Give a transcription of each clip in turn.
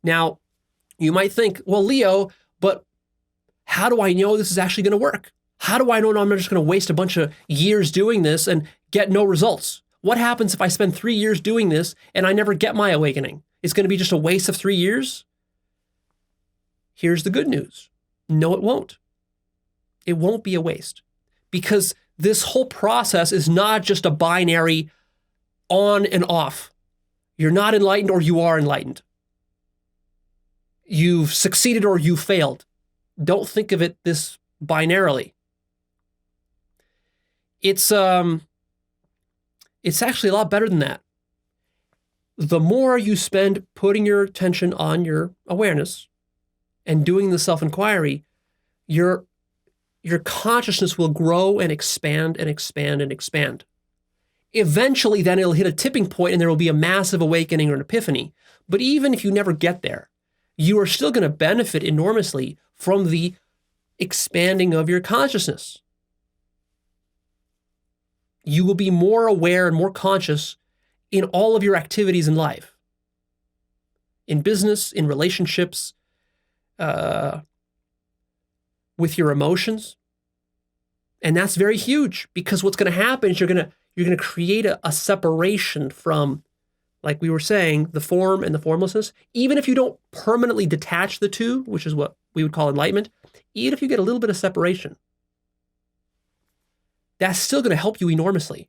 Now, you might think, well, Leo, but how do I know this is actually going to work? How do I know I'm not just going to waste a bunch of years doing this and get no results? What happens if I spend 3 years doing this and I never get my awakening? It's going to be just a waste of 3 years? Here's the good news. No, it won't. It won't be a waste, because this whole process is not just a binary on and off. You're not enlightened or you are enlightened. You've succeeded or you failed. Don't think of it this binarily. It's actually a lot better than that. The more you spend putting your attention on your awareness and doing the self-inquiry, your consciousness will grow and expand and expand and expand. Eventually, then it'll hit a tipping point and there will be a massive awakening or an epiphany. But even if you never get there, you are still going to benefit enormously from the expanding of your consciousness. You will be more aware and more conscious in all of your activities in life, in business, in relationships, with your emotions. And that's very huge, because what's going to happen is you're going to create a separation from, like we were saying, the form and the formlessness. Even if you don't permanently detach the two, which is what we would call enlightenment, even if you get a little bit of separation, that's still going to help you enormously,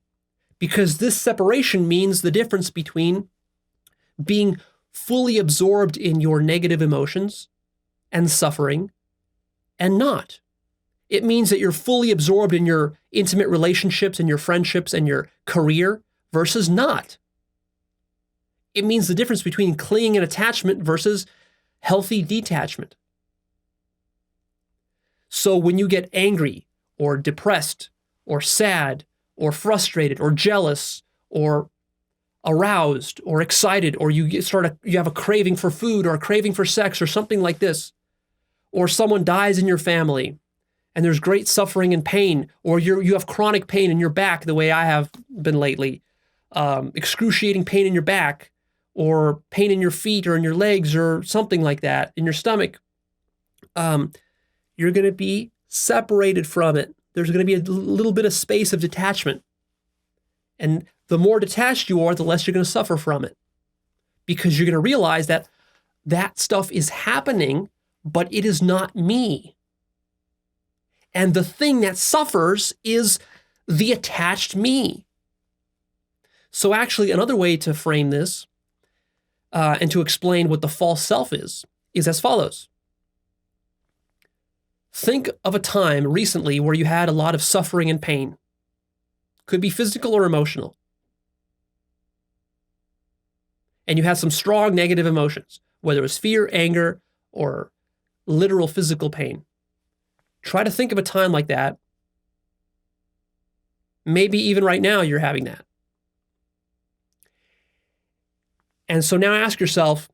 because this separation means the difference between being fully absorbed in your negative emotions and suffering and not. It means that you're fully absorbed in your intimate relationships and your friendships and your career versus not. It means the difference between clinging and attachment versus healthy detachment. So when you get angry or depressed or sad or frustrated or jealous or aroused or excited, or you have a craving for food or a craving for sex or something like this, or someone dies in your family and there's great suffering and pain, or you have chronic pain in your back the way I have been lately, excruciating pain in your back, or pain in your feet or in your legs or something like that, in your stomach, you're going to be separated from it. There's going to be a little bit of space of detachment. And the more detached you are, the less you're going to suffer from it, because you're going to realize that that stuff is happening, but it is not me. And the thing that suffers is the attached me. So actually, another way to frame this and to explain what the false self is as follows. Think of a time recently where you had a lot of suffering and pain. Could be physical or emotional. And you had some strong negative emotions, whether it was fear, anger, or literal physical pain. Try to think of a time like that. Maybe even right now you're having that. And so now ask yourself,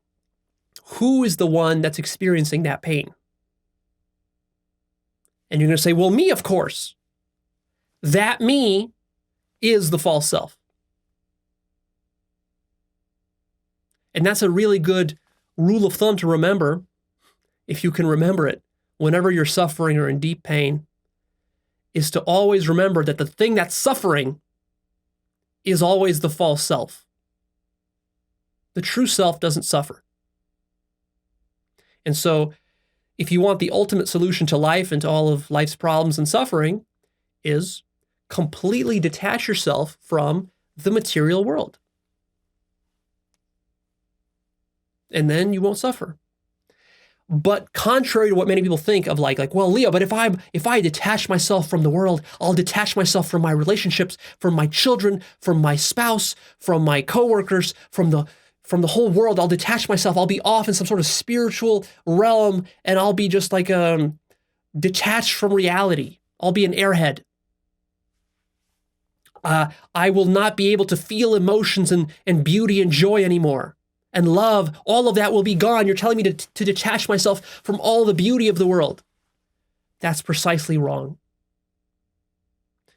who is the one that's experiencing that pain? And you're going to say, well, me, of course. That me is the false self. And that's a really good rule of thumb to remember, if you can remember it, whenever you're suffering or in deep pain, is to always remember that the thing that's suffering is always the false self. The true self doesn't suffer. And so if you want the ultimate solution to life and to all of life's problems and suffering, is completely detach yourself from the material world. And then you won't suffer. But contrary to what many people think of like, well, Leo, but if I detach myself from the world, I'll detach myself from my relationships, from my children, from my spouse, from my coworkers, from the whole world. I'll detach myself. I'll be off in some sort of spiritual realm, and I'll be just like detached from reality. I'll be an airhead. I will not be able to feel emotions and beauty and joy anymore. And love, all of that will be gone. You're telling me to detach myself from all the beauty of the world. That's precisely wrong.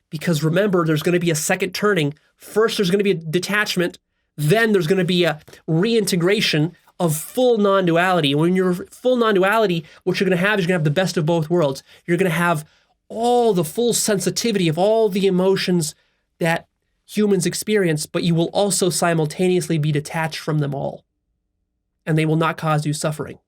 Because remember, there's going to be a second turning. First, there's going to be a detachment. Then there's going to be a reintegration of full non-duality. When you're full non-duality, what you're going to have is you're going to have the best of both worlds. You're going to have all the full sensitivity of all the emotions that humans experience, but you will also simultaneously be detached from them all. And they will not cause you suffering.